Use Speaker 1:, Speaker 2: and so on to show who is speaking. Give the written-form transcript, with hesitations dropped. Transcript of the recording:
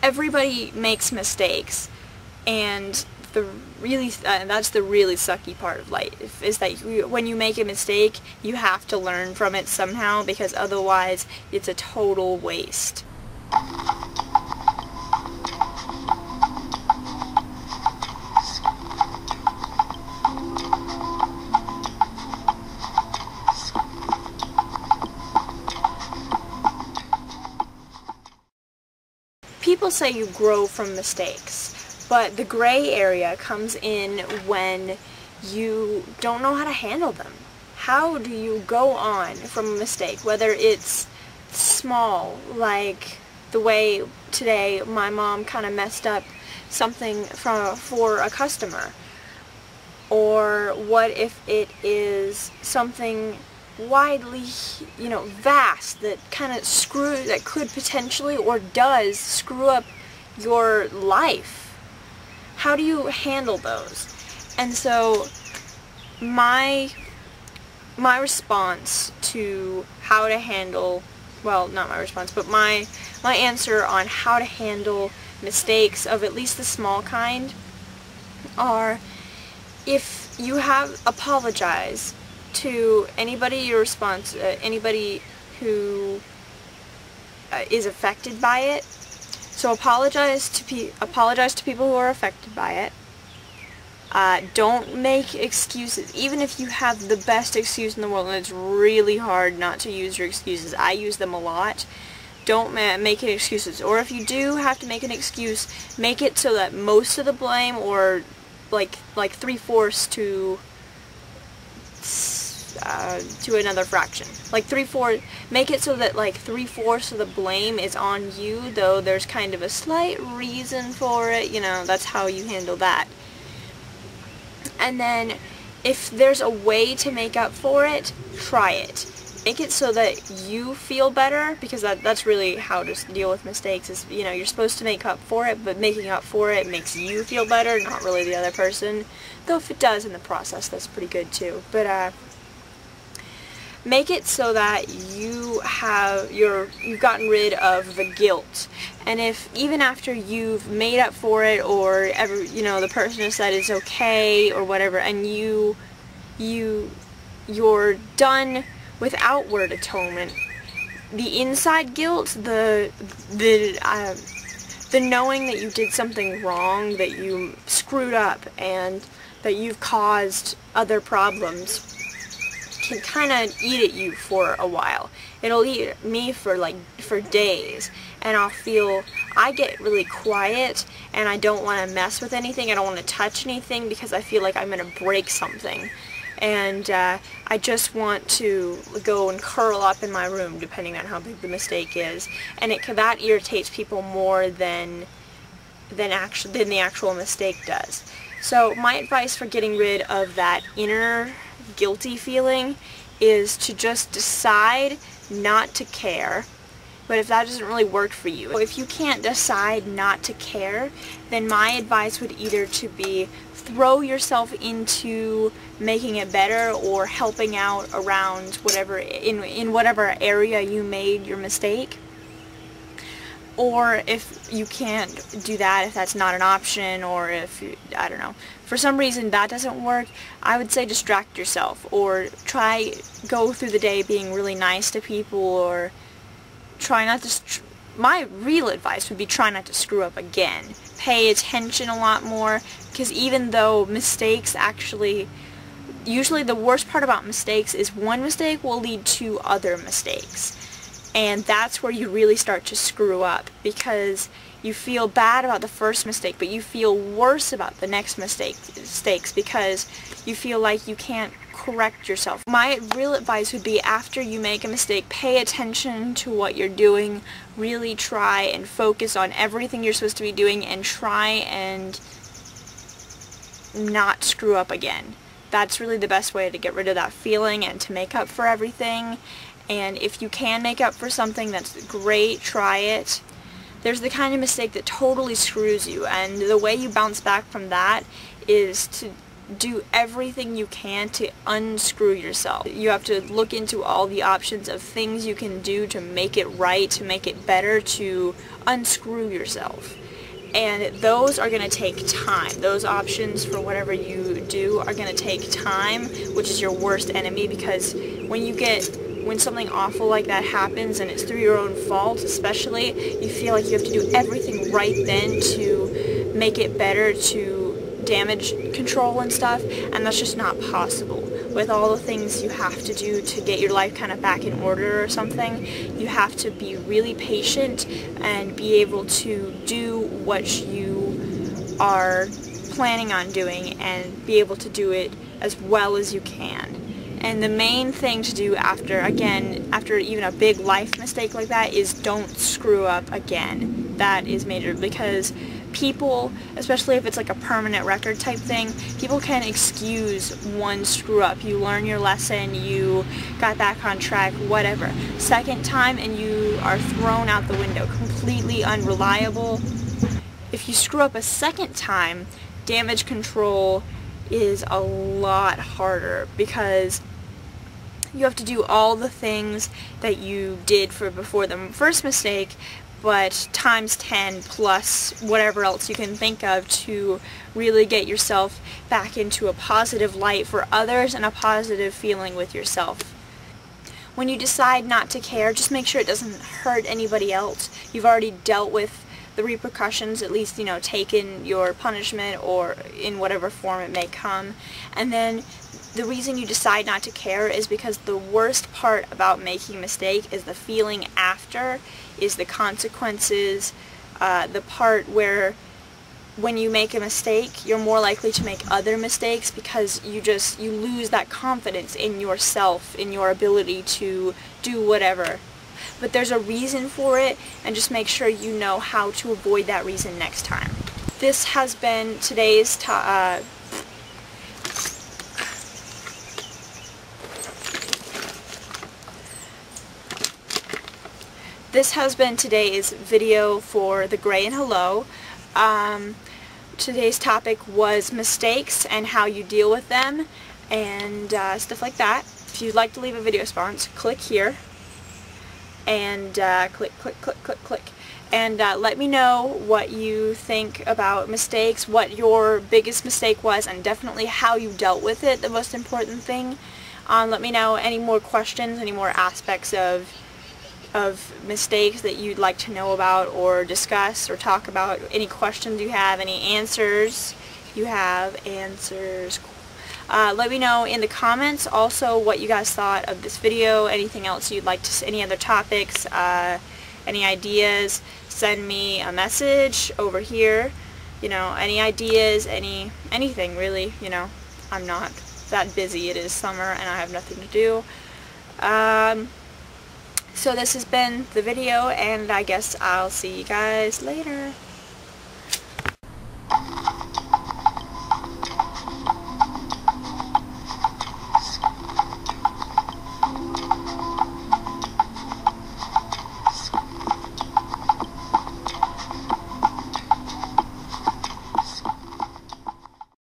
Speaker 1: everybody makes mistakes, and that's the really sucky part of life, is that when you make a mistake, you have to learn from it somehow, because otherwise it's a total waste. People say you grow from mistakes, but the gray area comes in when you don't know how to handle them. How do you go on from a mistake, whether it's small, like the way today my mom kind of messed up something for a customer, or what if it is something widely, vast, that that could potentially or does screw up your life? How do you handle those? And so my response to how to handle, well, not my response, but my answer on how to handle mistakes of at least the small kind are, if you have, apologize to anybody anybody who is affected by it. So apologize to people who are affected by it. Don't make excuses, even if you have the best excuse in the world, and it's really hard not to use your excuses. I use them a lot. Don't make it excuses. Or if you do have to make an excuse, make it so that most of the blame, or like 3/4 to another fraction. Make it so that like 3/4 of the blame is on you, though there's kind of a slight reason for it, that's how you handle that. And then if there's a way to make up for it, try it. Make it so that you feel better, because that's really how to deal with mistakes, is, you're supposed to make up for it, but making up for it makes you feel better, not really the other person. Though if it does in the process, that's pretty good too. But make it so that you've gotten rid of the guilt. And if even after you've made up for it, or the person has said it's okay or whatever, and you're done with outward atonement, the inside guilt, the knowing that you did something wrong, that you screwed up, and that you've caused other problems, can kind of eat at you for a while. It'll eat at me for days, and I get really quiet, and I don't want to mess with anything. I don't want to touch anything, because I feel like I'm going to break something. And I just want to go and curl up in my room, depending on how big the mistake is. And that irritates people more than the actual mistake does. So my advice for getting rid of that inner guilty feeling is to just decide not to care. But if that doesn't really work for you, if you can't decide not to care, then my advice would either to be throw yourself into making it better, or helping out around in whatever area you made your mistake. Or if you can't do that, if that's not an option, or if, I don't know, for some reason that doesn't work, I would say distract yourself, or go through the day being really nice to people, or try not to, my real advice would be try not to screw up again. Pay attention a lot more, because even though mistakes usually the worst part about mistakes is one mistake will lead to other mistakes. And that's where you really start to screw up, because you feel bad about the first mistake, but you feel worse about the next mistakes because you feel like you can't correct yourself. My real advice would be, after you make a mistake, pay attention to what you're doing, really try and focus on everything you're supposed to be doing, and try and not screw up again. That's really the best way to get rid of that feeling and to make up for everything. And if you can make up for something, that's great, try it. There's the kind of mistake that totally screws you, and the way you bounce back from that is do everything you can to unscrew yourself. You have to look into all the options of things you can do to make it right, to make it better, to unscrew yourself. And those are going to take time. Those options for whatever you do are going to take time, which is your worst enemy, because when something awful like that happens and it's through your own fault especially, you feel like you have to do everything right then to make it better, to damage control and stuff, and that's just not possible. With all the things you have to do to get your life kind of back in order or something, you have to be really patient and be able to do what you are planning on doing and be able to do it as well as you can. And the main thing to do after even a big life mistake like that is don't screw up again. That is major, because people, especially if it's like a permanent record type thing, people can excuse one screw up. You learn your lesson, you got back on track, whatever. Second time and you are thrown out the window, completely unreliable. If you screw up a second time, damage control is a lot harder, because you have to do all the things that you did before the first mistake, but times 10 plus whatever else you can think of to really get yourself back into a positive light for others and a positive feeling with yourself. When you decide not to care, just make sure it doesn't hurt anybody else. You've already dealt with the repercussions, at least, taken your punishment or in whatever form it may come. And then the reason you decide not to care is because the worst part about making a mistake is the feeling after, is the consequences, the part where when you make a mistake, you're more likely to make other mistakes because you lose that confidence in yourself, in your ability to do whatever. But there's a reason for it, and just make sure you know how to avoid that reason next time. This has been today's video for Thegrayinhello. Today's topic was mistakes and how you deal with them and stuff like that. If you'd like to leave a video response, click here and click. And let me know what you think about mistakes, what your biggest mistake was, and definitely how you dealt with it, the most important thing. Let me know any more questions, any more aspects of mistakes that you'd like to know about or discuss or talk about, any questions you have, any answers you have, let me know in the comments also what you guys thought of this video, anything else you'd like to, any other topics, any ideas. Send me a message over here, any ideas, anything really, I'm not that busy. It is summer and I have nothing to do. So this has been the video, and I guess I'll see you guys later.